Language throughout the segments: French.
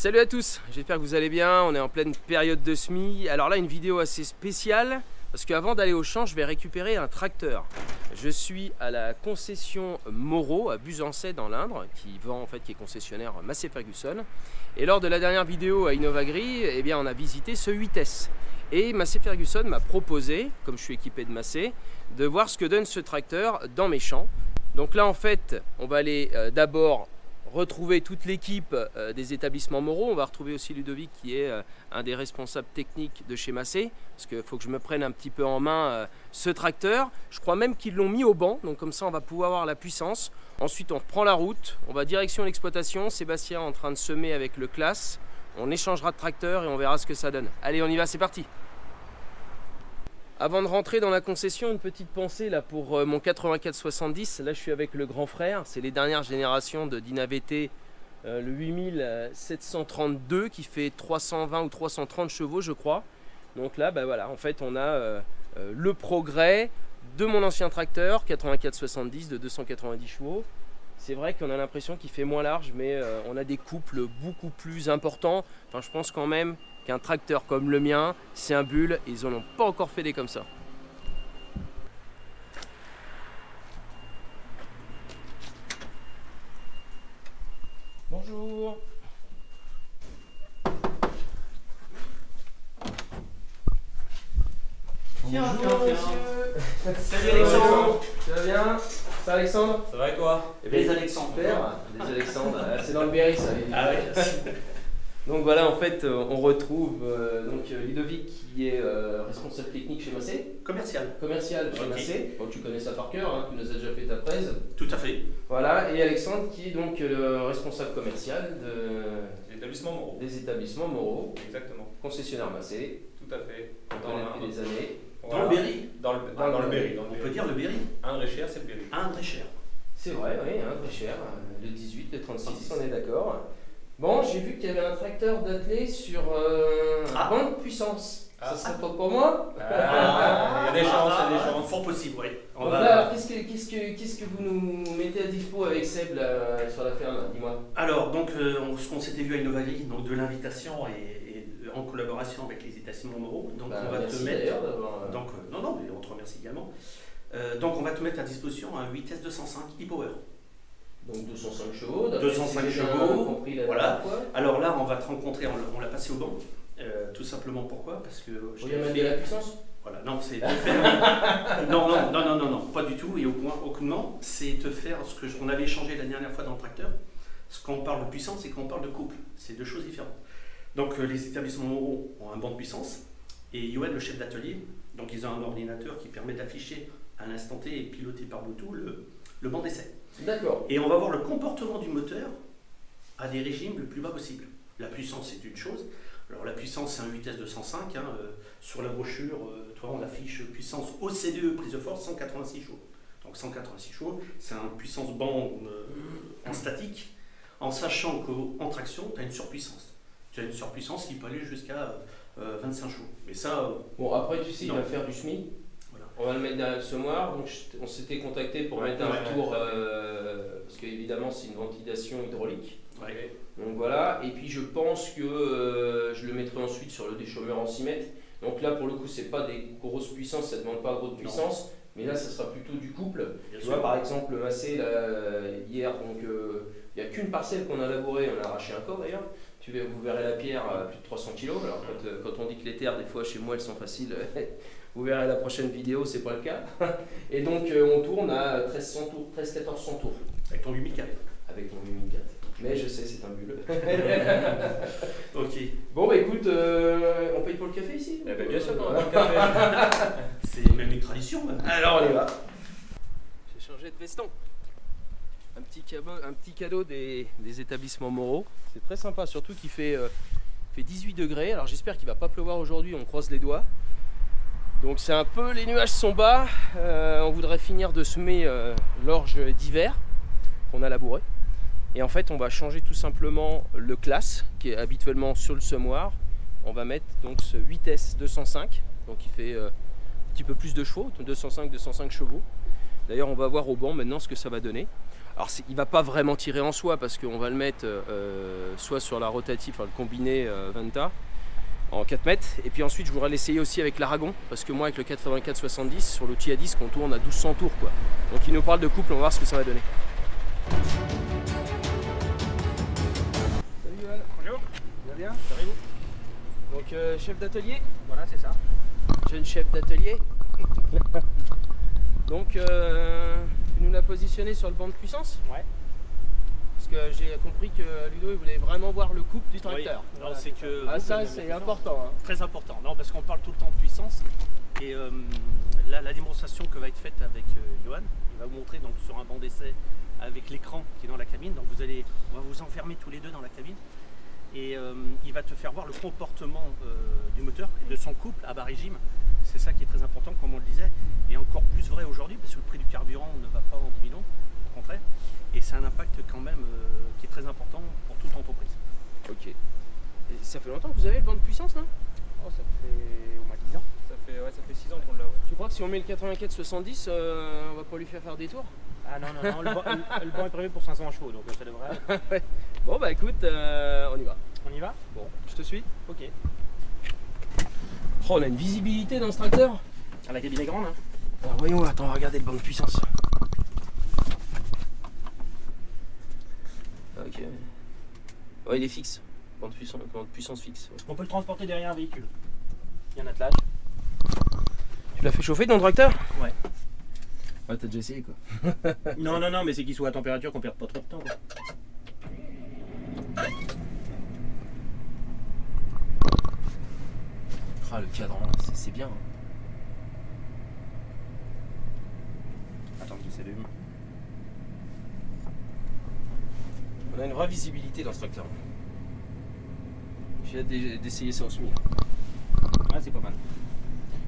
Salut à tous, j'espère que vous allez bien, on est en pleine période de semis. Alors là, une vidéo assez spéciale, parce qu'avant d'aller au champ, je vais récupérer un tracteur. Je suis à la concession Moreau, à Buzancais dans l'Indre, qui est concessionnaire Massey Ferguson. Et lors de la dernière vidéo à Innovagri, eh bien, on a visité ce 8S. Et Massey Ferguson m'a proposé, comme je suis équipé de Massey, de voir ce que donne ce tracteur dans mes champs. Donc là, en fait, on va aller d'abord retrouver toute l'équipe des établissements Moreau. On va retrouver aussi Ludovic qui est un des responsables techniques de chez Massey, parce qu'il faut que je me prenne un petit peu en main ce tracteur. Je crois même qu'ils l'ont mis au banc, donc comme ça on va pouvoir avoir la puissance. Ensuite on reprend la route, on va direction l'exploitation. Sébastien est en train de semer avec le classe. On échangera de tracteur et on verra ce que ça donne. Allez, on y va, c'est parti. Avant de rentrer dans la concession, une petite pensée là pour mon 8470. Là, je suis avec le grand frère. C'est les dernières générations de Dyna VT, le 8732 qui fait 320 ou 330 chevaux, je crois. Donc là, bah voilà, en fait, on a le progrès de mon ancien tracteur 8470 de 290 chevaux. C'est vrai qu'on a l'impression qu'il fait moins large, mais on a des couples beaucoup plus importants. Enfin, je pense quand même qu'un tracteur comme le mien, c'est un bull, et ils n'en ont pas encore fait des comme ça. Bonjour. Tiens, bonjour, monsieur. Salut Alexandre. Tu vas bien? Ça va Alexandre? Ça va et toi? Les Alexandre Père. Les Alexandre, c'est dans le Berry ça. Ah ouais. Donc voilà, en fait, on retrouve Ludovic qui est responsable technique chez Massey. Commercial Chez Massey. Bon, tu connais ça par cœur, hein, tu nous as déjà fait ta presse. Tout à fait. Voilà, et Alexandre qui est donc le responsable commercial des établissements Moreau. Exactement. Concessionnaire Massey. Tout à fait. On connaît depuis des années. Dans le Berry. Dans le Berry. On peut dire le Berry. Indre-et-Cher, c'est le Berry. Indre-et-Cher. C'est vrai, oui, Indre-et-Cher. Le 18, le 36, on est d'accord. Bon, j'ai vu qu'il y avait un tracteur d'attelé sur un banc de puissance. Ça serait pas pour moi? Il y a des chances, Fort possible, oui. Donc là, alors, qu'est-ce que vous nous mettez à dispo avec Seb là, sur la ferme? Dis-moi. Alors, donc, ce qu'on s'était vu à Innovagri, donc de l'invitation et en collaboration avec les établissements Moreau. Donc, on va te mettre. Donc, non, mais on te remercie également. Donc, on va te mettre à disposition un 8S 205 e-Power. Donc 205 chevaux, 205 chevaux, voilà. Quoi. Alors là, on va te rencontrer, on l'a passé au banc. Tout simplement pourquoi? Parce que il y a même de la puissance. Voilà, non, c'est te faire. non, pas du tout, et aucunement. C'est te faire ce qu'on avait échangé la dernière fois dans le tracteur. Quand on parle de puissance et quand on parle de couple, c'est deux choses différentes. Donc les établissements Moreau ont un banc de puissance, et Yoann, le chef d'atelier, donc ils ont un ordinateur qui permet d'afficher à l'instant T et piloté par Bluetooth le banc d'essai. D'accord. Et on va voir le comportement du moteur à des régimes le plus bas possible. La puissance, c'est une chose. Alors la puissance, c'est un 8S 205. Sur la brochure, toi, on affiche puissance OCDE, prise de force, 186 chevaux. Donc 186 chevaux, c'est une puissance bande en statique, en sachant qu'en traction, tu as une surpuissance. Tu as une surpuissance qui peut aller jusqu'à 25 chevaux. Mais ça... Bon, après, tu sais, il va faire du SMI. On va le mettre derrière le semoir, donc on s'était contacté pour mettre un tour, parce qu'évidemment c'est une ventilation hydraulique. Ouais. Donc voilà, et puis je pense que je le mettrai ensuite sur le déchaumeur en 6 mètres. Donc là pour le coup c'est pas des grosses puissances, ça ne demande pas grosse puissance, mais là ça sera plutôt du couple. Tu vois par exemple le Massey hier, donc il n'y a qu'une parcelle qu'on a labourée, on a arraché un corps d'ailleurs. Vous verrez la pierre à plus de 300 kg. Alors quand on dit que les terres des fois chez moi elles sont faciles, vous verrez la prochaine vidéo, c'est pas le cas. Et donc on tourne à 1300 tours, 13-1400 tours. Avec ton 8004. Avec mon 8004. Mais je sais, c'est un bulle. Ok. Bon bah écoute, on paye pour le café ici? Eh bien sûr, on paye le café. C'est même une tradition. Même. Alors on y va. J'ai changé de veston. Un petit cadeau des établissements Moreau. C'est très sympa, surtout qu'il fait 18 degrés. Alors j'espère qu'il ne va pas pleuvoir aujourd'hui, on croise les doigts. Donc c'est un peu, les nuages sont bas. On voudrait finir de semer l'orge d'hiver qu'on a labouré. Et en fait on va changer tout simplement le classe qui est habituellement sur le semoir. On va mettre donc ce 8S 205, donc il fait un petit peu plus de chevaux, 205 chevaux. D'ailleurs on va voir au banc maintenant ce que ça va donner. Alors il va pas vraiment tirer en soi parce qu'on va le mettre soit sur la rotative, enfin le combiné Venta en 4 mètres, et puis ensuite je voudrais l'essayer aussi avec l'Aragon, parce que moi avec le 84-70 sur l'outil à disque on tourne à 1200 tours quoi. Donc il nous parle de couple, on va voir ce que ça va donner. Salut Yoann. Bonjour. Ça va bien? Ça va vous? Donc chef d'atelier. Voilà, c'est ça. Jeune chef d'atelier. Donc tu nous l'as positionné sur le banc de puissance? Ouais. Parce que j'ai compris que Ludo il voulait vraiment voir le couple du tracteur. Oui. Non, c'est que. Ah ça c'est important. Hein. Très important. Non, parce qu'on parle tout le temps de puissance. Et là, la démonstration que va être faite avec Johan, il va vous montrer donc sur un banc d'essai avec l'écran qui est dans la cabine. Donc on va vous enfermer tous les deux dans la cabine. Et il va te faire voir le comportement du moteur et de son couple à bas régime. C'est ça qui est très important, comme on le disait, et encore plus vrai aujourd'hui parce que le prix du carburant ne va pas en diminuant, au contraire. Et c'est un impact quand même qui est très important pour toute entreprise. Ok. Et ça fait longtemps que vous avez le banc de puissance là? Oh, ça fait au moins 10 ans. Ça fait 6 ans qu'on l'a, ouais. Tu crois que si on met le 84-70, on va pas lui faire des tours? Ah non, le banc est prévu pour 500 chevaux, donc ça devrait... Ouais. Bon bah écoute, on y va. On y va? Bon, je te suis. Ok. Oh, on a une visibilité dans ce tracteur. Ah, la cabine est grande, hein? Alors voyons, attends, on va regarder le banc de puissance. Ok. Ouais, il est fixe. Banc de puissance fixe. Ouais. On peut le transporter derrière un véhicule. Il y a un attelage. Tu l'as fait chauffer ton tracteur? Ouais. Ouais, t'as déjà essayé quoi. Non, mais c'est qu'il soit à température qu'on perde pas trop de temps, quoi. Ah, le cadran, c'est bien. Attends qu'il s'allume. On a une vraie visibilité dans ce tracteur. J'ai hâte d'essayer ça au SMI. Ah, c'est pas mal.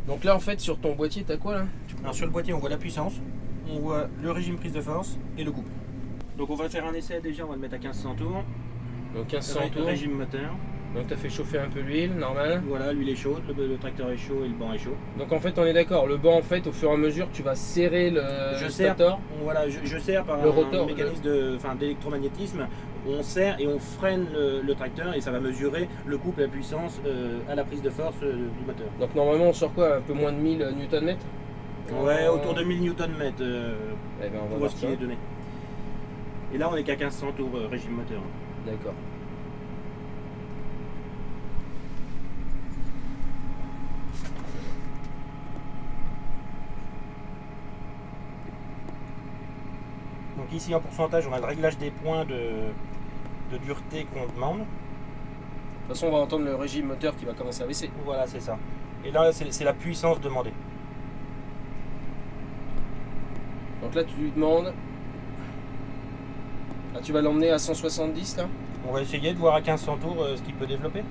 Donc là en fait sur ton boîtier t'as quoi là? Alors sur le boîtier on voit la puissance, on voit le régime prise de force et le couple. Donc on va faire un essai déjà, on va le mettre à 1500 tours. Donc 1500 tours. Régime moteur. Donc tu as fait chauffer un peu l'huile, normal. Voilà, l'huile est chaude, le tracteur est chaud et le banc est chaud. Donc en fait on est d'accord, le banc en fait au fur et à mesure tu vas serrer le stator. Voilà, je serre par un mécanisme d'électromagnétisme. On serre et on freine le tracteur et ça va mesurer le couple et la puissance à la prise de force du moteur. Donc normalement on sort quoi? Un peu moins de 1000 Nm? Ouais, autour de 1000 Nm eh ben, on va pour ce qui est donné. Et là on est qu'à 1500 tours régime moteur. D'accord. Donc ici en pourcentage on a le réglage des points de dureté qu'on demande. De toute façon on va entendre le régime moteur qui va commencer à baisser. Voilà, c'est ça. Et là c'est la puissance demandée. Donc là tu lui demandes. Ah, tu vas l'emmener à 170 là? On va essayer de voir à 1500 tours ce qu'il peut développer.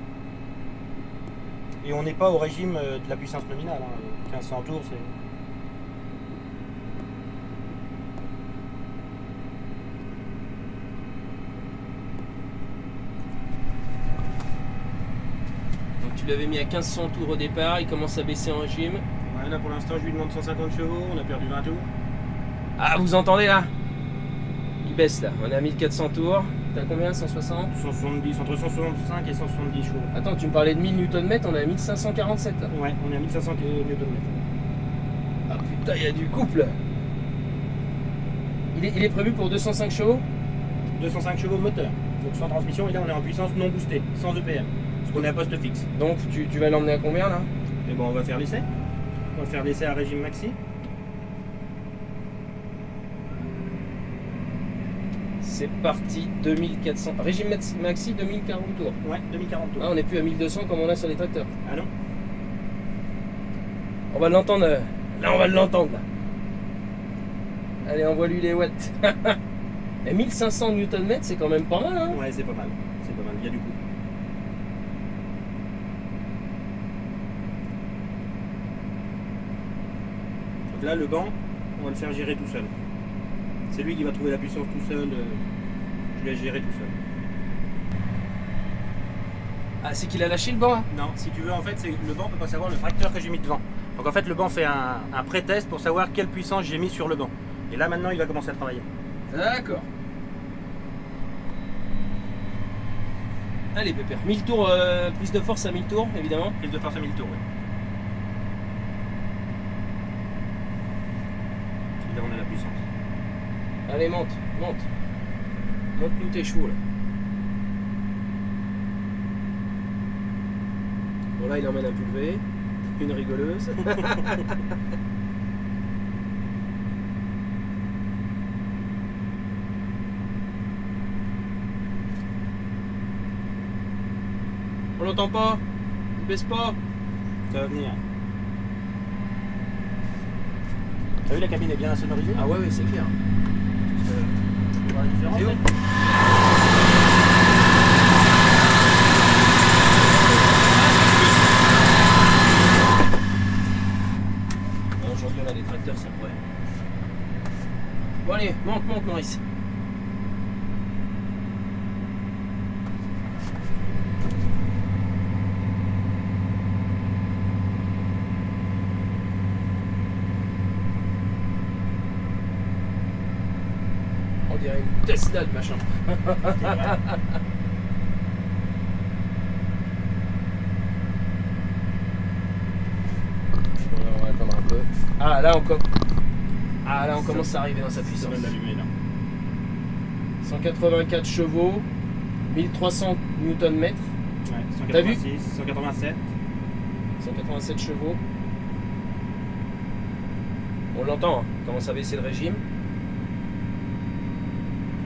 Et on n'est pas au régime de la puissance nominale. Hein. 1500 tours c'est... Tu l'avais mis à 1500 tours au départ, il commence à baisser en régime. Ouais, là pour l'instant je lui demande 150 chevaux, on a perdu 20 tours. Ah, vous entendez là? Il baisse là, on est à 1400 tours. T'as combien? 160? 170, entre 165 et 170 chevaux. Attends, tu me parlais de 1000 Nm, on est à 1547 là. Ouais, on est à 1500 Nm. Ah putain, il y a du couple. Il est prévu pour 205 chevaux? 205 chevaux moteur, donc sans transmission, et là on est en puissance non boostée, sans EPM. Parce qu'on est à poste fixe. Donc tu vas l'emmener à combien là? Et bon, on va faire l'essai. On va faire l'essai à régime maxi. C'est parti, 2400. Régime maxi 2040 tours. Ouais, 2040 tours. Ah, on n'est plus à 1200 comme on a sur les tracteurs. Ah non? On va l'entendre. Là, on va l'entendre. Allez, envoie-lui les watts. Et 1500 Nm, c'est quand même pas mal. Hein? Ouais, c'est pas mal. C'est pas mal. Il y a du coup. Donc là, le banc, on va le faire gérer tout seul. C'est lui qui va trouver la puissance tout seul. Je vais gérer tout seul. Ah, c'est qu'il a lâché le banc hein? Non, si tu veux, en fait, le banc ne peut pas savoir le tracteur que j'ai mis devant. Donc en fait, le banc fait un pré-test pour savoir quelle puissance j'ai mis sur le banc. Et là, maintenant, il va commencer à travailler. D'accord. Allez Pépère, 1000 tours, plus de force à 1000 tours évidemment. Prise de force à 1000 tours, oui. Là on a la puissance. Allez monte, monte. Monte-nous tes chevaux là. Bon là il emmène un pulvé, une rigoleuse. On l'entend pas, ne baisse pas. Ça va venir. T'as vu la cabine est bien sonorisée? Ah ouais, ouais c'est clair. Tu vois la différence? C'est où? Aujourd'hui on a des tracteurs, c'est vrai. Bon allez, monte, monte Maurice. On dirait une Tesla le machin. On va attendre un peu. Ah là on commence à arriver dans sa puissance. Ça va l'allumer là. 184 chevaux, 1300 Nm, Ouais, T'as vu 186, 187. 187 chevaux. On l'entend, hein, on commence à baisser le régime.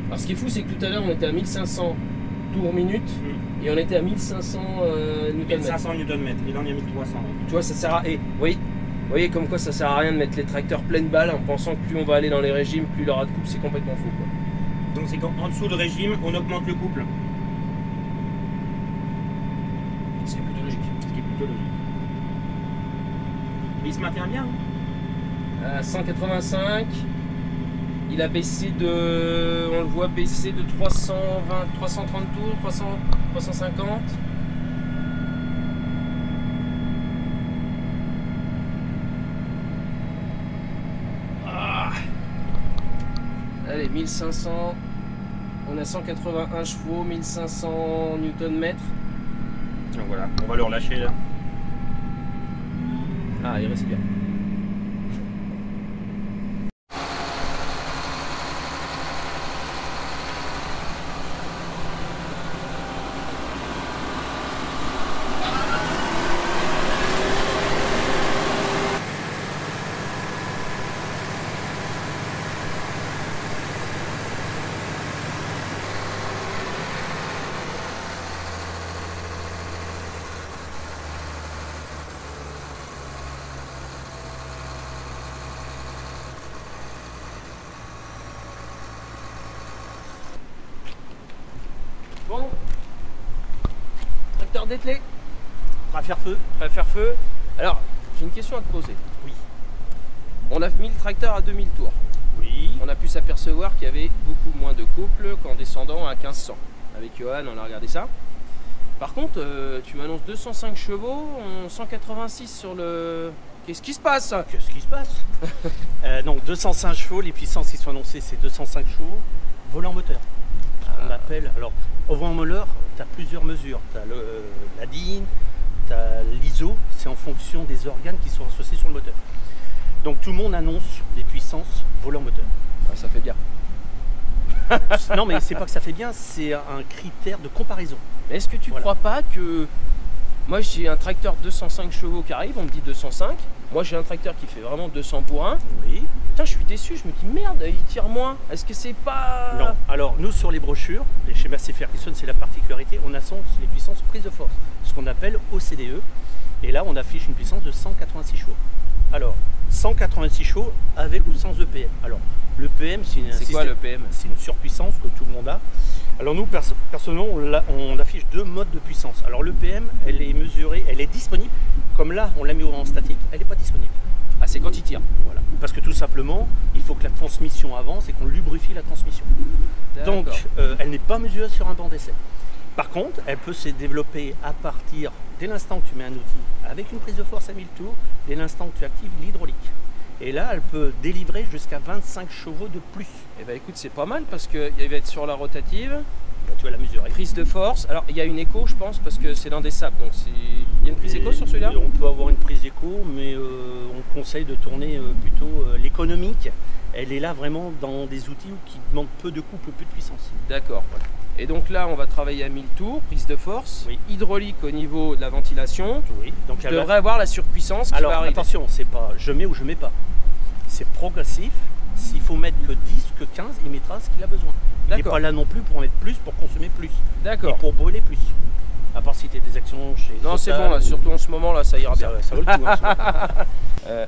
Alors ce qui est fou, c'est que tout à l'heure on était à 1500 tours minute et on était à 1500 Nm. 1500 Nm, et là on est à 1300. Tu vois, ça sert à. Et vous voyez comme quoi ça sert à rien de mettre les tracteurs pleine balle en pensant que plus on va aller dans les régimes, plus il aura de couple, c'est complètement fou quoi. Donc c'est qu'en dessous le régime, on augmente le couple. C'est plutôt logique. Ce qui est plutôt logique. Mais il se maintient bien. Hein. 185. Il a baissé de. On le voit baisser de 320, 330 tours, 300, 350. Allez, 1500. On a 181 chevaux, 1500 Nm. Donc voilà, on va le relâcher là. Ah, il respire. Bon, tracteur dételé, Prêt à faire feu. prêt à faire feu. Alors, j'ai une question à te poser. Oui. On a mis le tracteur à 2000 tours. Oui. On a pu s'apercevoir qu'il y avait beaucoup moins de couple qu'en descendant à 1500. Avec Johan, on a regardé ça. Par contre, tu m'annonces 205 chevaux, 186 sur le... Qu'est-ce qui se passe? Qu'est-ce qui se passe? Donc 205 chevaux, les puissances qui sont annoncées c'est 205 chevaux, volant moteur. On appelle, alors au volant moteur, tu as plusieurs mesures. Tu as la DIN, tu as l'ISO, c'est en fonction des organes qui sont associés sur le moteur. Donc tout le monde annonce des puissances volant moteur. Ah, ça fait bien. Non mais c'est pas que ça fait bien, c'est un critère de comparaison. Mais est-ce que tu Voilà. crois pas que... Moi j'ai un tracteur 205 chevaux qui arrive, on me dit 205. Moi j'ai un tracteur qui fait vraiment 200 bourrins. Oui. Putain, je suis déçu, je me dis merde, il tire moins. Est-ce que c'est pas... Non, alors nous sur les brochures, les schémas Ferguson, c'est la particularité, on annonce les puissances prise de force, ce qu'on appelle OCDE. Et là on affiche une puissance de 186 chevaux. Alors, 186 chevaux avec ou sans EPM. Alors, l'EPM C'est quoi le PM? C'est une surpuissance que tout le monde a. Alors nous, personnellement, on affiche deux modes de puissance. Alors l'EPM, elle est mesurée, elle est disponible. Comme là, on l'a mis en statique, elle n'est pas disponible. Ah, c'est quand il tire. Voilà. Parce que tout simplement, il faut que la transmission avance et qu'on lubrifie la transmission. Donc, elle n'est pas mesurée sur un banc d'essai. Par contre, elle peut se développer à partir, dès l'instant que tu mets un outil avec une prise de force à 1000 tours, dès l'instant que tu actives l'hydraulique. Et là, elle peut délivrer jusqu'à 25 chevaux de plus. Et bah écoute, c'est pas mal parce qu'il va être sur la rotative, Là, tu vas la mesurer. prise de force. Alors il y a une écho, je pense, parce que c'est dans des sables. Donc il y a une prise écho sur celui-là? On peut avoir une prise écho, mais on conseille de tourner plutôt l'économique. Elle est là vraiment dans des outils qui demandent peu de couple, peu de puissance. D'accord. Et donc là, on va travailler à 1000 tours, prise de force, Oui. hydraulique au niveau de la ventilation. Oui. Donc Je devrais avoir la surpuissance qui Alors va arriver. attention, c'est pas je mets ou je mets pas. C'est progressif. S'il faut mettre que 10, que 15, il mettra ce qu'il a besoin. Il n'est D'accord. pas là non plus pour en mettre plus, pour consommer plus. Et D'accord. pour brûler plus. À part si tu as des actions chez Non, c'est Total bon, là, ou- surtout en ce moment, là, ça ira bien. ça vaut le coup. Hein,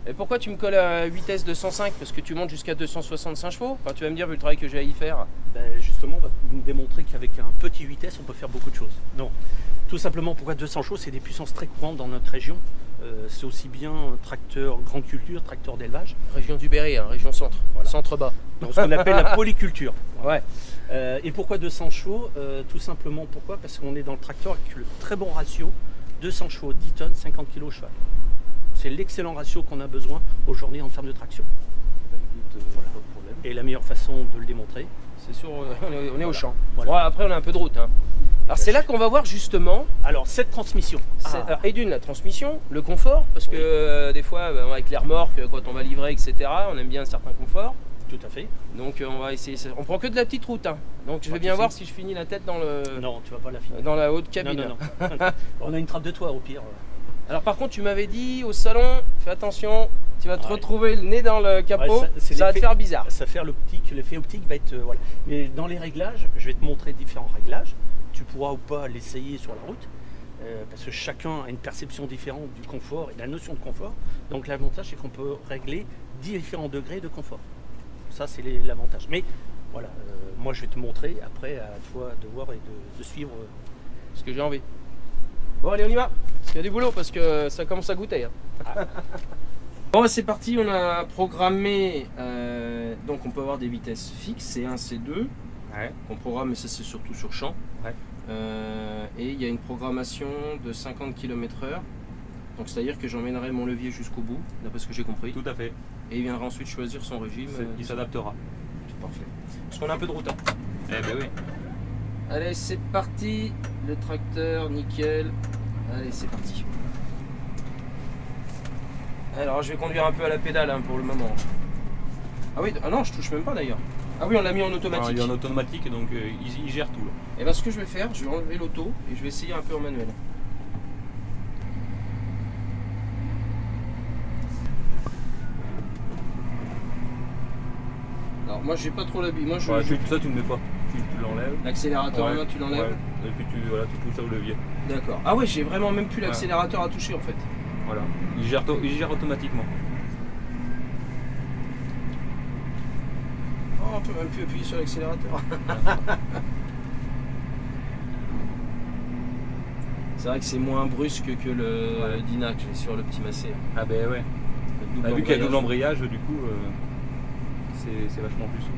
Et pourquoi tu me colles à vitesse de 105? Parce que tu montes jusqu'à 265 chevaux? Enfin, tu vas me dire, vu le travail que j'ai à y faire. Ben, justement, on va nous démontrer qu'avec un petit vitesse, on peut faire beaucoup de choses. Non, tout simplement, pourquoi 200 chevaux? C'est des puissances très courantes dans notre région. C'est aussi bien tracteur grande culture, tracteur d'élevage, Région du Berry, hein, région centre. Voilà. Centre-bas. donc ce qu'on appelle la polyculture. Ouais. Et pourquoi 200 chevaux? Tout simplement pourquoi? Parce qu'on est dans le tracteur avec le très bon ratio 200 chevaux, 10 tonnes, 50 kg au cheval. C'est l'excellent ratio qu'on a besoin aujourd'hui en termes de traction. Voilà. Pas de problème. Et la meilleure façon de le démontrer, C'est sûr, on est au champ. Voilà. Ouais, après, on a un peu de route. Hein. Alors, c'est là qu'on va voir justement, alors cette transmission. alors, et d'une, la transmission, le confort, parce que des fois, avec les remorques, quand on va livrer, etc., on aime bien un certain confort. Tout à fait. Donc, on va essayer. On prend que de la petite route. Hein. Donc, je Pas vais de bien souci. voir si je finis la tête dans le. Non, tu vas pas la finir. Dans la haute cabine. Non. On a une trappe de toit au pire. Alors par contre, tu m'avais dit au salon, fais attention, tu vas te Ouais. retrouver le nez dans le capot, Ouais, c'est ça va te l'effet- faire bizarre. Ça fait l'effet optique va être voilà. Mais dans les réglages, je vais te montrer différents réglages. Tu pourras ou pas l'essayer sur la route, parce que chacun a une perception différente du confort et de la notion de confort. Donc l'avantage c'est qu'on peut régler différents degrés de confort. Ça c'est l'avantage. Mais voilà, moi je vais te montrer. Après à toi de voir et de suivre. Ce que j'ai envie. Bon allez, on y va. Parce qu'il y a du boulot, parce que ça commence à goûter. Hein. Bon, c'est parti, on a programmé, donc on peut avoir des vitesses fixes, C1, C2, qu'on programme, mais ça c'est surtout sur champ. Ouais. Et il y a une programmation de 50 km/h, donc c'est-à-dire que j'emmènerai mon levier jusqu'au bout, d'après ce que j'ai compris, Tout à fait. et il viendra ensuite choisir son régime. Il s'adaptera. C'est parfait. Parce qu'on a un peu de route. Hein. Eh ben oui. Allez, c'est parti, le tracteur, nickel. Allez, c'est parti. Alors, je vais conduire un peu à la pédale hein, pour le moment. Ah oui, ah non, je touche même pas d'ailleurs. Ah oui, on l'a mis en automatique. Il est en automatique, donc il gère tout. Là. Et bien, ce que je vais faire, je vais enlever l'auto et je vais essayer un peu en manuel. Alors, moi, j'ai pas trop l'habitude. Moi, Ouais, ça, tu ne le mets pas. Tu l'enlèves. l'accélérateur, Ouais, là, tu l'enlèves. ouais. Et puis tu pousses au levier. D'accord. Ah ouais, j'ai vraiment même plus l'accélérateur à toucher en fait. Voilà. Il gère automatiquement. Oh, on peut même plus appuyer sur l'accélérateur. C'est vrai que c'est moins brusque que le Dyna que j'ai sur le petit Massé. Ah ben ouais. Le double Vu qu'il y a double embrayage. embrayage, du coup, c'est vachement plus souple.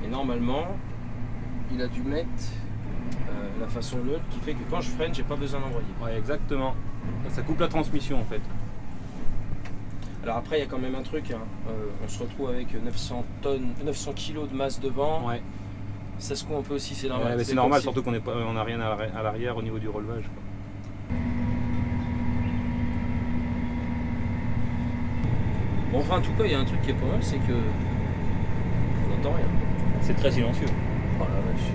Et normalement, il a dû mettre la façon neutre qui fait que quand je freine, j'ai pas besoin d'embrayer. Ouais, exactement. Ça coupe la transmission en fait. Alors après, il y a quand même un truc. Hein. On se retrouve avec 900 kg de masse devant. Ouais. Ça se coupe un peu aussi, c'est normal. Ouais, c'est normal, comme si- surtout qu'on n'a rien à l'arrière au niveau du relevage. Quoi. Bon, enfin, en tout cas, il y a un truc qui est pas mal, c'est que on n'entend rien. C'est très silencieux. Oh la vache.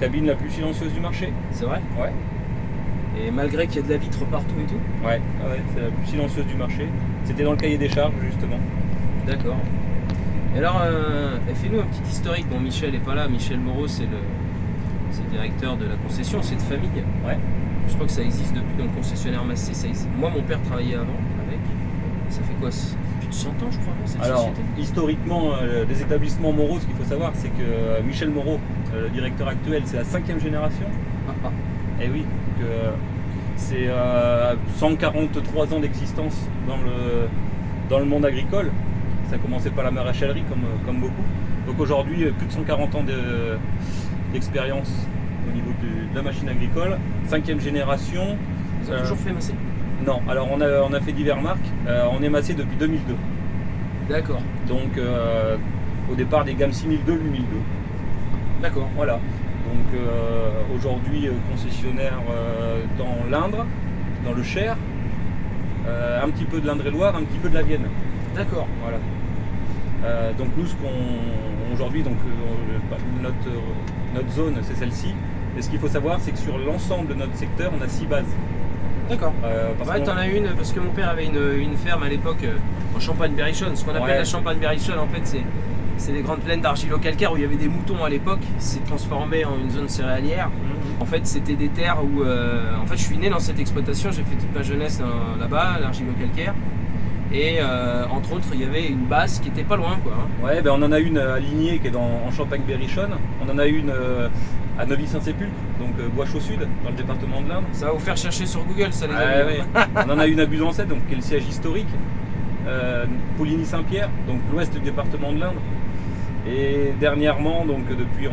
Cabine la plus silencieuse du marché. C'est vrai? Ouais. Et malgré qu'il y a de la vitre partout et tout? Ouais, c'est la plus silencieuse du marché. C'était dans le cahier des charges justement. D'accord. Et alors, fais-nous un petit historique. Bon, Michel n'est pas là. Michel Moreau, c'est le directeur de la concession, c'est de famille. Ouais. Je crois que ça existe depuis dans le concessionnaire Massé. Ça existe. Moi, mon père travaillait avant avec. Ça fait quoi? Plus de 100 ans, je crois, non, cette Alors, société? historiquement, les établissements Moreau, ce qu'il faut savoir, c'est que Michel Moreau, le directeur actuel, c'est la 5e génération. Et oui, donc, c'est 143 ans d'existence dans le monde agricole. Ça commençait par la maraîchalerie comme beaucoup. Donc aujourd'hui, plus de 140 ans d'expérience au niveau de la machine agricole. 5e génération, Vous avez toujours fait masser? Non, alors on a fait diverses marques. On est massé depuis 2002. D'accord. Donc au départ des gammes 6002, 8002. D'accord. Voilà. Donc aujourd'hui concessionnaire dans l'Indre, dans le Cher, un petit peu de l'Indre-et-Loire, un petit peu de la Vienne. D'accord. Voilà. Donc nous aujourd'hui notre zone c'est celle-ci. Et ce qu'il faut savoir c'est que sur l'ensemble de notre secteur on a 6 bases. D'accord. Ouais, t'en as une parce que mon père avait une ferme à l'époque en Champagne-Berrichonne. Ce qu'on appelle la Champagne-Berrichonne en fait c'est des grandes plaines d'argilo-calcaire où il y avait des moutons à l'époque. C'est transformé en une zone céréalière. En fait c'était des terres où en fait je suis né dans cette exploitation, j'ai fait toute ma jeunesse là-bas, l'argilo-calcaire. Et entre autres il y avait une base qui était pas loin quoi. Ouais, ben on en a une à Ligné qui est en Champagne-Berrichonne. On en a une à Neuvy-Saint-Sépulcre, donc Bois-Chaud Sud, dans le département de l'Indre. Ça va vous faire chercher sur Google, ça les amis. Ouais. On en a une à Buzancet, donc qui est le siège historique. Poligny-Saint-Pierre, donc l'ouest du département de l'Indre. Et dernièrement, donc depuis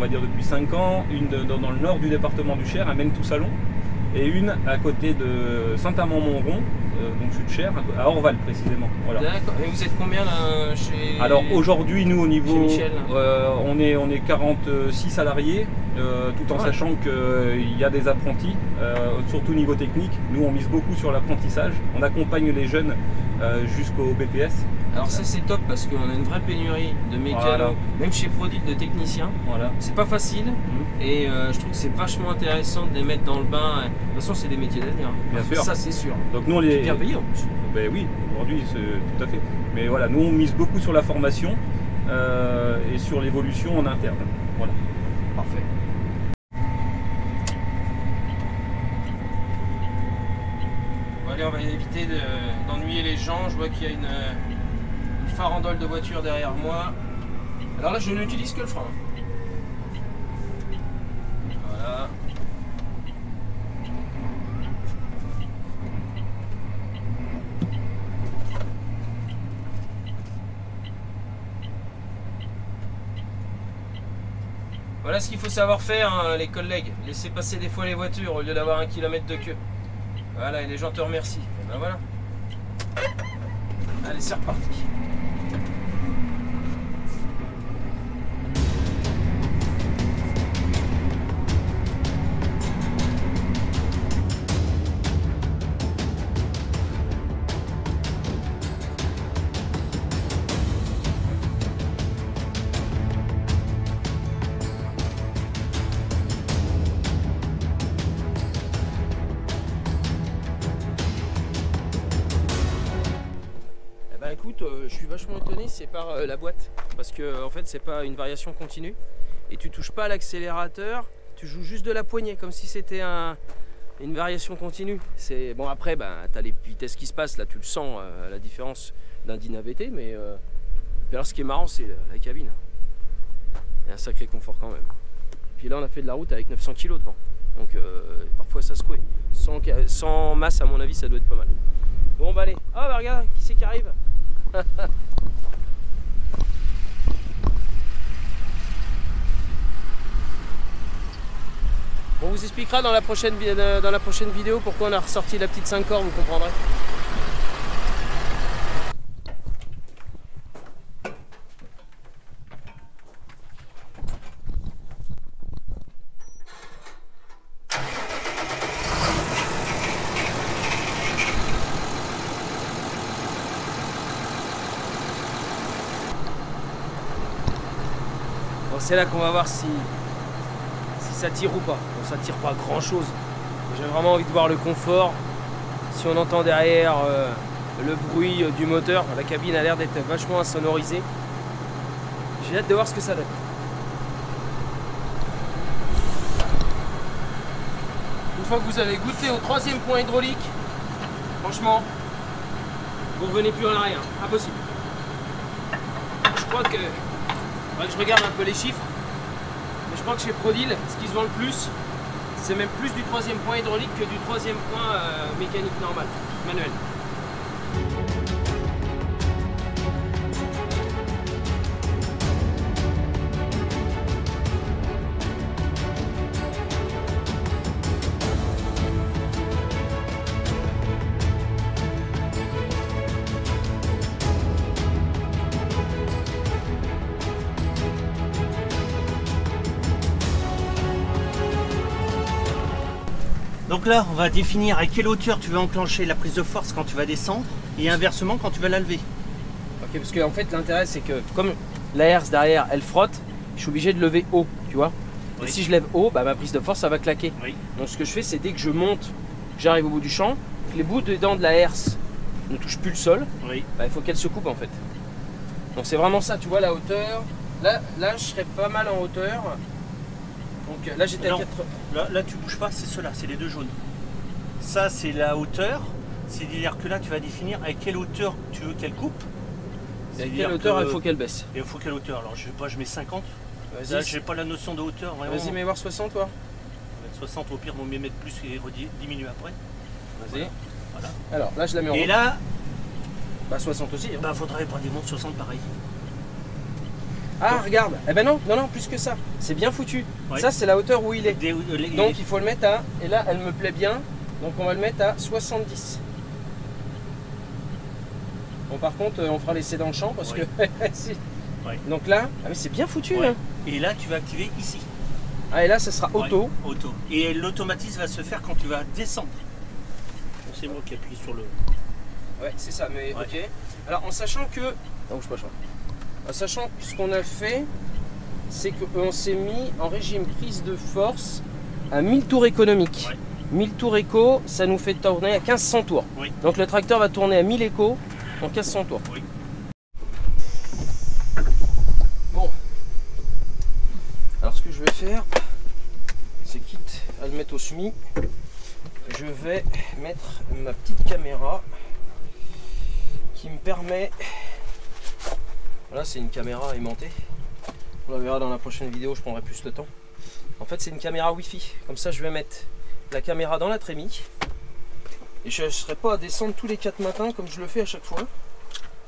5 ans, une dans le nord du département du Cher, à Maine-tout-Salon, et une à côté de Saint-Amand-Montrond, donc sud Cher, à Orval précisément. Voilà. D'accord. Et vous êtes combien là chez... Alors aujourd'hui, nous au niveau, Michel, on est 46 salariés, tout en sachant qu'il y a des apprentis, surtout au niveau technique. Nous on mise beaucoup sur l'apprentissage, on accompagne les jeunes jusqu'au BPS. Alors ça c'est top parce qu'on a une vraie pénurie de mécanos, Voilà. même chez Prodil de techniciens. Voilà. C'est pas facile et je trouve que c'est vachement intéressant de les mettre dans le bain. De toute façon c'est des métiers d'avenir. Bien sûr. Ça c'est sûr. Donc nous on les... Bien payé en plus. Ben oui, aujourd'hui c'est tout à fait. Mais voilà, nous on mise beaucoup sur la formation et sur l'évolution en interne. Voilà. Parfait. Bon, allez, on va éviter d'ennuyer les gens. Je vois qu'il y a une farandole de voiture derrière moi. Alors là je n'utilise que le frein. Voilà. Voilà ce qu'il faut savoir faire, hein, les collègues. Laissez passer des fois les voitures au lieu d'avoir 1 kilomètre de queue. Voilà, et les gens te remercient. Et ben voilà. Allez, c'est reparti. Écoute, je suis vachement étonné, c'est par la boîte, parce que en fait c'est pas une variation continue et tu touches pas à l'accélérateur, tu joues juste de la poignée comme si c'était une variation continue. C'est bon, après tu as les vitesses qui se passent, là tu le sens la différence d'un Dyna VT, mais alors ce qui est marrant c'est la cabine. Il y a un sacré confort quand même. Puis là on a fait de la route avec 900 kg devant, donc parfois ça secouait. Sans masse à mon avis ça doit être pas mal. Bon bah allez, oh bah regarde, qui c'est qui arrive? On vous expliquera dans la prochaine vidéo pourquoi on a ressorti la petite 5 corps, vous comprendrez. C'est là qu'on va voir si ça tire ou pas. Bon, ça tire pas grand chose. J'ai vraiment envie de voir le confort. Si on entend derrière le bruit du moteur, la cabine a l'air d'être vachement insonorisée. J'ai hâte de voir ce que ça donne. Une fois que vous avez goûté au 3e point hydraulique, franchement, vous ne revenez plus en arrière. Impossible. Je crois que... je regarde un peu les chiffres, mais je crois que chez Prodil, ce qui se vend le plus, c'est même plus du 3e point hydraulique que du 3e point mécanique normal, manuel. Donc là, on va définir à quelle hauteur tu veux enclencher la prise de force quand tu vas descendre et inversement quand tu vas la lever. Ok, parce qu'en fait l'intérêt c'est que comme la herse derrière elle frotte, je suis obligé de lever haut, tu vois. Oui. Et si je lève haut, bah, ma prise de force ça va claquer. Oui. Donc ce que je fais c'est dès que je monte, j'arrive au bout du champ, que les bouts des dents de la herse ne touchent plus le sol, Oui. bah, il faut qu'elle se coupe en fait. Donc c'est vraiment ça, tu vois la hauteur. Là je serais pas mal en hauteur. Donc là j'étais à Non. 4. Là tu bouges pas, c'est ceux-là, c'est les deux jaunes. Ça c'est la hauteur, c'est-à-dire que là tu vas définir à quelle hauteur tu veux qu'elle coupe. À quelle hauteur il faut qu'elle baisse? Il faut quelle hauteur? Alors je sais pas, je mets 50. Là Vas-y, j'ai pas la notion de hauteur. Vraiment. vas-y mets voir 60 toi. 60 au pire, on met mettre plus et diminuer après. Vas-y. Voilà. Alors là je la mets en Et haut. là, Bah 60 aussi. Hein. bah faudrait pas des montres 60 pareil. Ah regarde, eh ben non, plus que ça. C'est bien foutu. Ouais. Ça c'est la hauteur où il est. Donc Donc il faut le mettre à, et là elle me plaît bien, donc on va le mettre à 70. Bon par contre on fera l'essai dans le champ parce Oui. que... si. Ouais. Donc là, ah mais c'est bien foutu Ouais. hein. Et là tu vas activer ici. Ah et là ça sera auto. Ouais, auto. Et l'automatisme va se faire quand tu vas descendre. C'est moi qui appuie sur le... Ouais c'est ça, mais Ouais. ok. Alors en sachant que... Non, je sais pas, en sachant que ce qu'on a fait, c'est qu'on s'est mis en régime prise de force à 1000 tours économiques. Ouais. 1000 tours éco, ça nous fait tourner à 1500 tours. Oui. Donc le tracteur va tourner à 1000 éco en 1500 tours. Oui. Bon. Alors ce que je vais faire, c'est quitte à le mettre au SMI, je vais mettre ma petite caméra qui me permet... Là c'est une caméra aimantée. On la verra dans la prochaine vidéo, je prendrai plus de temps. En fait c'est une caméra Wi-Fi. Comme ça je vais mettre la caméra dans la trémie. Et je ne serai pas à descendre tous les 4 matins comme je le fais à chaque fois.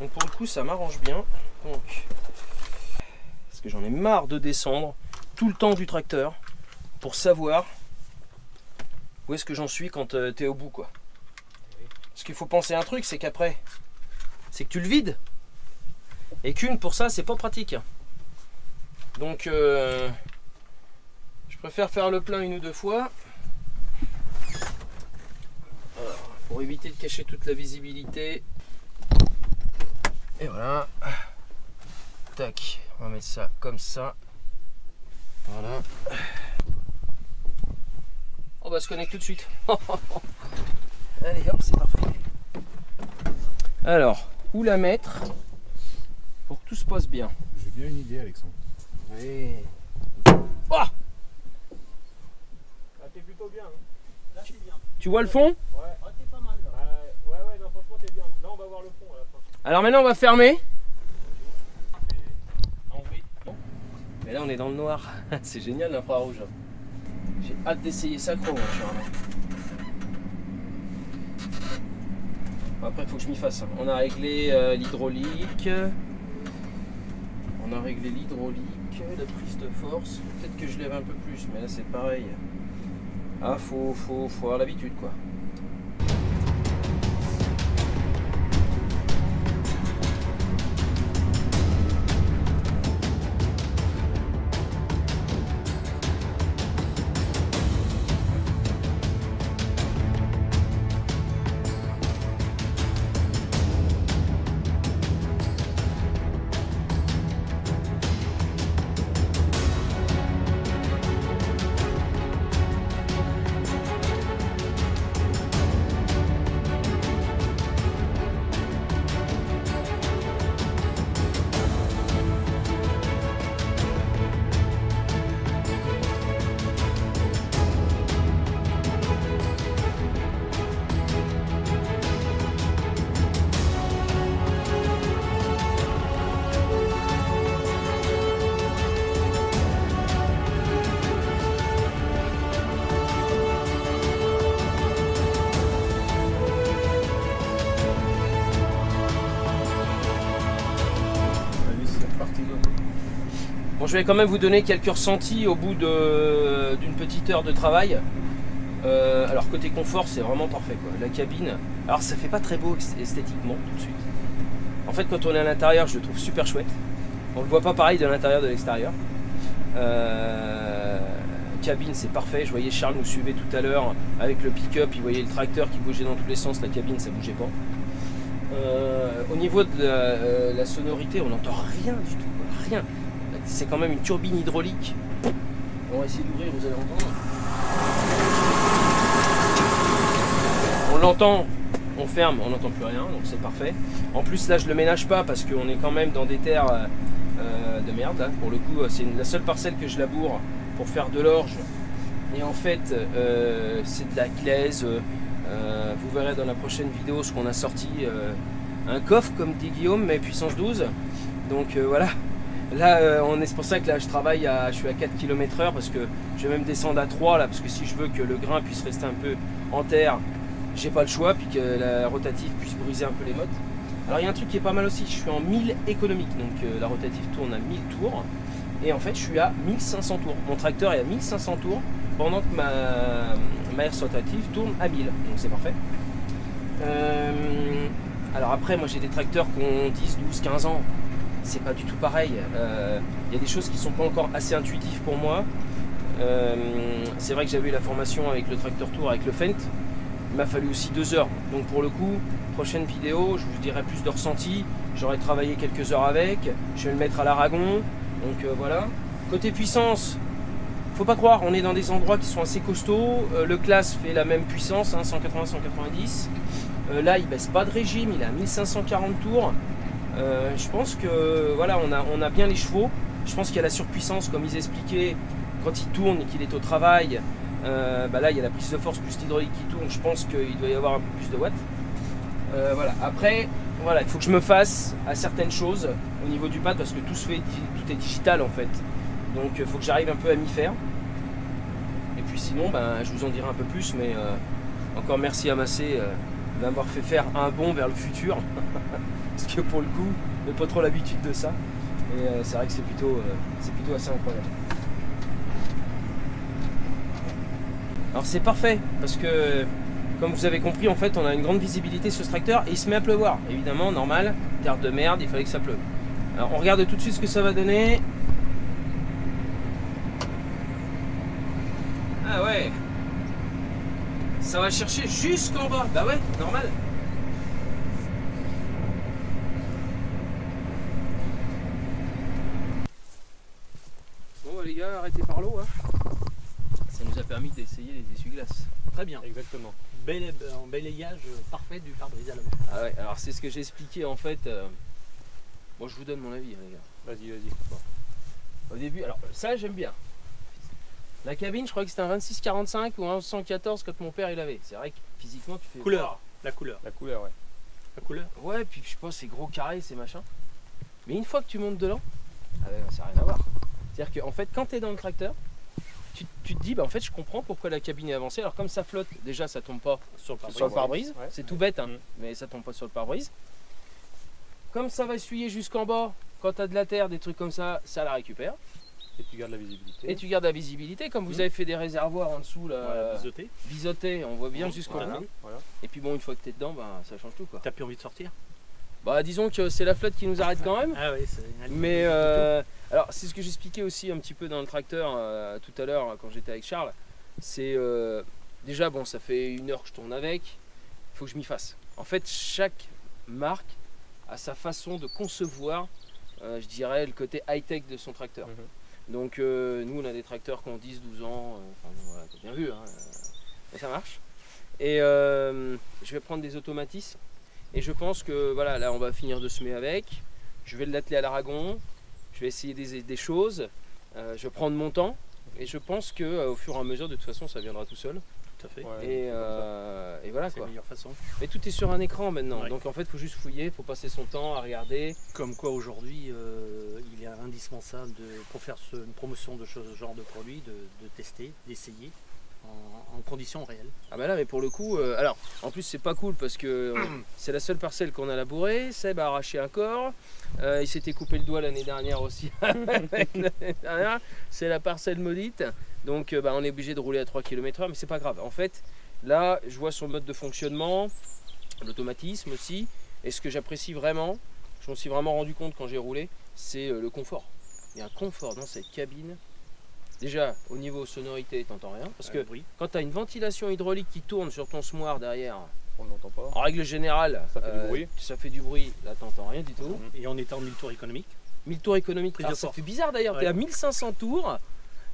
Donc pour le coup ça m'arrange bien. Donc, parce que j'en ai marre de descendre tout le temps du tracteur pour savoir où est-ce que j'en suis quand tu es au bout quoi. Parce qu'il faut penser à un truc, c'est qu'après, c'est que tu le vides. Et qu'une pour ça c'est pas pratique. Donc je préfère faire le plein 1 ou 2 fois. Alors, pour éviter de cacher toute la visibilité. Et voilà. Tac, on va mettre ça comme ça. Voilà. On va se connecter tout de suite. Allez hop, c'est parfait. Alors, où la mettre pour que tout se passe bien? J'ai bien une idée, Alexandre. Oui. Oh, Ah, t'es plutôt bien. Hein. Là c'est bien. tu vois le fond? Ouais. Ah, t'es pas mal là. Ouais, non, franchement, t'es bien. Là, on va voir le fond à la fin. Alors maintenant on va fermer. En V. Mais là on est dans le noir. C'est génial l'infrarouge. J'ai hâte d'essayer ça gros. Après il faut que je m'y fasse. On a réglé l'hydraulique. On a réglé l'hydraulique, la prise de force. Peut-être que je lève un peu plus, mais là c'est pareil. Ah faut avoir l'habitude quoi. Allez, c'est reparti. Bon, je vais quand même vous donner quelques ressentis au bout d'une petite heure de travail. Alors côté confort c'est vraiment parfait quoi. La cabine, alors ça fait pas très beau esthétiquement tout de suite. En fait quand on est à l'intérieur je le trouve super chouette. On le voit pas pareil de l'intérieur de l'extérieur. cabine c'est parfait. Je voyais Charles nous suivait tout à l'heure avec le pick-up, il voyait le tracteur qui bougeait dans tous les sens, la cabine ça bougeait pas. Au niveau de la sonorité, on n'entend rien du tout, rien. C'est quand même une turbine hydraulique. On va essayer d'ouvrir, vous allez entendre. On l'entend, on ferme, on n'entend plus rien, donc c'est parfait. En plus là je le ménage pas parce qu'on est quand même dans des terres de merde là. Pour le coup c'est la seule parcelle que je laboure pour faire de l'orge. Et en fait c'est de la glaise. Vous verrez dans la prochaine vidéo ce qu'on a sorti. Un coffre comme dit Guillaume mais puissance 12. Donc voilà. Là c'est pour ça que là je travaille je suis à 4 km/h parce que je vais même descendre à 3 là parce que si je veux que le grain puisse rester un peu en terre, j'ai pas le choix, puis que la rotative puisse briser un peu les mottes. Alors il y a un truc qui est pas mal aussi, je suis en 1000 économique, donc la rotative tourne à 1000 tours, et en fait je suis à 1500 tours. Mon tracteur est à 1500 tours, pendant que ma herse rotative tourne à 1000, donc c'est parfait. Alors après, moi j'ai des tracteurs qui ont 10, 12, 15 ans, c'est pas du tout pareil. Il y a des choses qui sont pas encore assez intuitives pour moi. C'est vrai que j'avais eu la formation avec le tracteur tour, avec le Fendt. Il m'a fallu aussi 2 heures. Donc pour le coup, prochaine vidéo, je vous dirai plus de ressenti. J'aurai travaillé quelques heures avec. Je vais le mettre à l'Aragon. Donc voilà. Côté puissance, faut pas croire, on est dans des endroits qui sont assez costauds. Le classe fait la même puissance, hein, 180-190. Là, il baisse pas de régime, il est à 1540 tours. Je pense que voilà, on a bien les chevaux. Je pense qu'il y a la surpuissance, comme ils expliquaient, quand il tourne et qu'il est au travail. Là il y a la prise de force plus l'hydraulique qui tourne, je pense qu'il doit y avoir un peu plus de watts. Voilà. Après, voilà, il faut que je me fasse à certaines choses au niveau du pad parce que tout est digital en fait. Donc il faut que j'arrive un peu à m'y faire. Et puis sinon, je vous en dirai un peu plus, mais encore merci à Massé d'avoir fait faire un bond vers le futur. Parce que pour le coup, j'ai pas trop l'habitude de ça. Et c'est vrai que c'est plutôt assez incroyable. Alors c'est parfait parce que comme vous avez compris en fait on a une grande visibilité sur ce tracteur et il se met à pleuvoir. Évidemment normal, terre de merde, il fallait que ça pleuve. Alors on regarde tout de suite ce que ça va donner. Ah ouais. Ça va chercher jusqu'en bas. Bah ouais, normal. Bon les gars, arrêtez par l'eau hein. Ça nous a permis d'essayer les essuie-glaces. Très bien. Exactement. Un balayage parfait du pare-brise à l'avant. Ah ouais, alors c'est ce que j'ai expliqué en fait. Moi je vous donne mon avis hein, les gars. Vas-y. Bon. Au début, alors ça j'aime bien. La cabine, je crois que c'était un 2645 ou un 114 quand mon père il avait. C'est vrai que physiquement tu fais. Couleur. La couleur. La couleur, ouais. La couleur. Ouais, puis je pense c'est gros carré, c'est machin. Mais une fois que tu montes dedans, ah ouais, ça n'a rien à voir. C'est-à-dire qu'en fait, quand tu es dans le tracteur, tu te dis, en fait, je comprends pourquoi la cabine est avancée. Alors, comme ça flotte, déjà, ça tombe pas Sur le pare-brise. sur le pare-brise. Ouais. C'est tout bête, hein, mais ça tombe pas sur le pare-brise. Comme ça va essuyer jusqu'en bas, quand tu as de la terre, des trucs comme ça, ça la récupère. Et tu gardes la visibilité. Et tu gardes la visibilité. Comme vous avez fait des réservoirs en dessous, là, Voilà, biseauté. biseautés, on voit bien jusqu'au Voilà. bout. Voilà. Et puis bon, une fois que tu es dedans, ça change tout, quoi. T'as plus envie de sortir? Bah, disons que c'est la flotte qui nous arrête quand même. Ah oui, c'est. Mais alors c'est ce que j'expliquais aussi un petit peu dans le tracteur tout à l'heure quand j'étais avec Charles. C'est déjà bon, ça fait 1 heure que je tourne avec. Il faut que je m'y fasse. En fait, chaque marque a sa façon de concevoir, je dirais, le côté high-tech de son tracteur. Donc nous, on a des tracteurs qui ont 10-12 ans. Enfin, voilà, t'as bien vu, hein, mais ça marche. Et je vais prendre des automatismes. Et je pense que voilà, là on va finir de semer avec. Je vais l'atteler à l'Aragon. Je vais essayer des choses. Je vais prendre mon temps. Et je pense qu'au fur et à mesure, de toute façon, ça viendra tout seul. Tout à fait. Ouais, Et voilà C'est la quoi. meilleure façon. Mais tout est sur un écran maintenant. Ouais. Donc en fait, il faut juste fouiller, il faut passer son temps à regarder. Comme quoi aujourd'hui, il est indispensable pour faire une promotion de ce genre de produit, de tester, d'essayer en conditions réelles. Ah bah là, mais pour le coup, alors en plus c'est pas cool parce que c'est la seule parcelle qu'on a labourée. Seb a arraché un corps. Il s'était coupé le doigt l'année dernière aussi. C'est la parcelle maudite. Donc on est obligé de rouler à 3 km/h, mais c'est pas grave. En fait, là, je vois son mode de fonctionnement, l'automatisme aussi. Et ce que j'apprécie vraiment, je m'en suis vraiment rendu compte quand j'ai roulé, c'est le confort. Il y a un confort dans cette cabine. Déjà, au niveau sonorité, t'entends rien. Parce que oui. quand tu as une ventilation hydraulique qui tourne sur ton semoir derrière, On ne l'entend pas. en règle générale, Ça fait du bruit. ça fait du bruit, là t'entends rien du tout. Et on était en 1000 tours économiques. 1000 tours économiques, Prise alors de ça force. fait bizarre d'ailleurs, Ouais. t'es à 1500 tours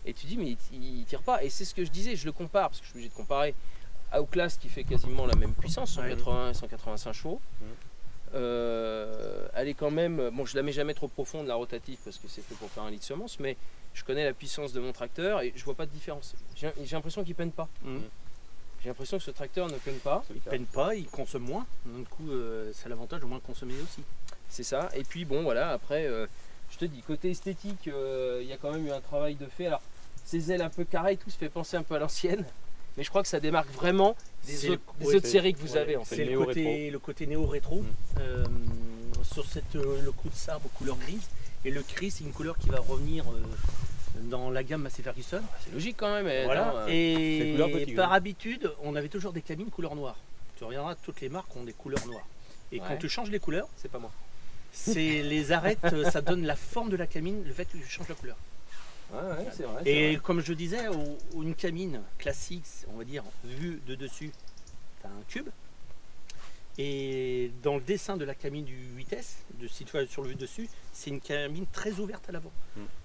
et tu dis mais il tire pas. Et c'est ce que je disais, je le compare, parce que je suis obligé de comparer à Outlast qui fait quasiment la même puissance, 180 et 185 chevaux. Elle est quand même, bon je la mets jamais trop profonde la rotative parce que c'est fait pour faire un lit de semence, mais je connais la puissance de mon tracteur et je vois pas de différence. J'ai l'impression qu'il peine pas. J'ai l'impression que ce tracteur ne peine pas. Il peine pas, il consomme moins. Du coup, c'est l'avantage au moins de consommer aussi. C'est ça. Et puis bon voilà, après je te dis, côté esthétique, il y a quand même eu un travail de fait. Alors ces ailes un peu carrées et tout, ça fait penser un peu à l'ancienne. Mais je crois que ça démarque vraiment des autres séries que vous avez en fait. C'est le côté néo-rétro. Sur le coup de sabre couleur grise. Et le gris, c'est une couleur qui va revenir dans la gamme Massey Ferguson. C'est logique quand même. Mais Voilà. attends, Et couleur petit, par habitude, on avait toujours des cabines couleur noire. Tu reviendras, toutes les marques ont des couleurs noires. Et quand Ouais. tu changes les couleurs, c'est pas moi. c'est les arêtes, ça donne la forme de la cabine, le fait que tu changes la couleur. Ouais, c'est vrai. Et comme je disais, une cabine classique, on va dire, vue de dessus, tu as un cube. Et dans le dessin de la cabine du 8S, si tu vas sur le vue de dessus, c'est une cabine très ouverte à l'avant.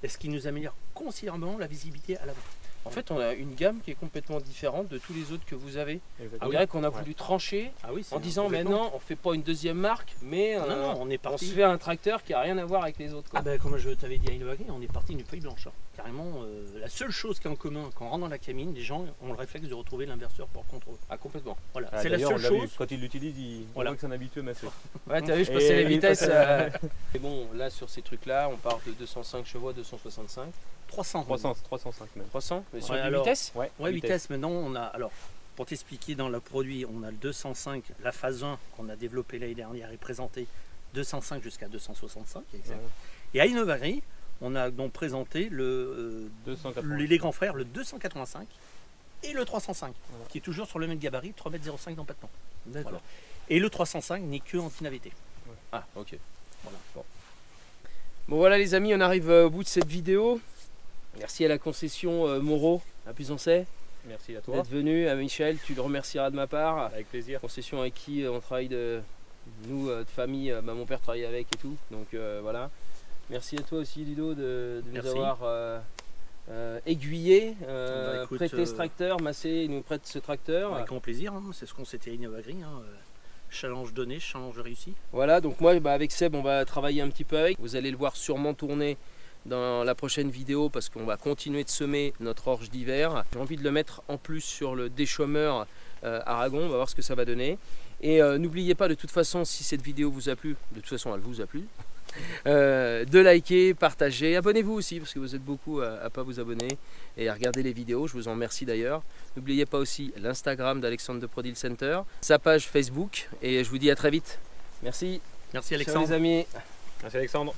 Et ce qui nous améliore considérablement la visibilité à l'avant. En fait, on a une gamme qui est complètement différente de tous les autres que vous avez. Exactement. On dirait qu'on a voulu trancher Ah oui, en disant maintenant on fait pas une deuxième marque, mais non, non, on est on parti. se fait un tracteur qui a rien à voir avec les autres. Quoi. Ah ben, comme je t'avais dit à Innovagri, on est parti d'une feuille blanche. Hein. Carrément, la seule chose qui est en commun quand on rentre dans la cabine, les gens ont le réflexe de retrouver l'inverseur pour contrôle. Ah, complètement. Voilà, Ah, c'est la d'ailleurs, seule on l'a vu, chose. quand il l'utilise, on Voilà. voit que c'est un habitué massé. Ouais, t'as vu, je passais les il vitesses. passe Et bon, là sur ces trucs-là, on part de 205 chevaux à 265. 300. 305 même. 300 mais sur Ouais, les alors- vitesses. Ouais, vitesse. Maintenant, on a. Alors, pour t'expliquer, dans le produit, on a le 205, la phase 1 qu'on a développée l'année dernière et présentée 205 jusqu'à 265. Exact. Ouais. Et à Innovagri, on a donc présenté les grands frères, le 285 et le 305, Voilà. qui est toujours sur le même gabarit, 3,05 m d'empattement. D'accord. Voilà. Et le 305 n'est que anti-naveté. Ah, ok. Voilà. Bon voilà les amis, on arrive au bout de cette vidéo. Merci à la concession Moreau à Puisancey Merci à toi. d'être venu. À Michel, tu le remercieras de ma part. Avec plaisir. Concession avec qui on travaille de famille, mon père travaille avec et tout. Donc voilà. Merci à toi aussi Ludo de nous Merci. avoir aiguillé, Bah, écoute, prêté ce tracteur, Massey il nous prête ce tracteur. Avec grand plaisir, hein. C'est ce qu'on s'était à Innovagri. Hein. Challenge donné, challenge réussi. Voilà, donc moi avec Seb on va travailler un petit peu avec. Vous allez le voir sûrement tourner dans la prochaine vidéo parce qu'on va continuer de semer notre orge d'hiver. J'ai envie de le mettre en plus sur le déchômeur Aragon, on va voir ce que ça va donner. Et n'oubliez pas de toute façon, si cette vidéo vous a plu, de toute façon elle vous a plu, de liker, partager, abonnez-vous aussi parce que vous êtes beaucoup à ne pas vous abonner et à regarder les vidéos, je vous en remercie d'ailleurs. N'oubliez pas aussi l'Instagram d'Alexandre de Prodil Center, sa page Facebook et je vous dis à très vite. Merci. Merci Ciao Alexandre. les amis. Merci Alexandre.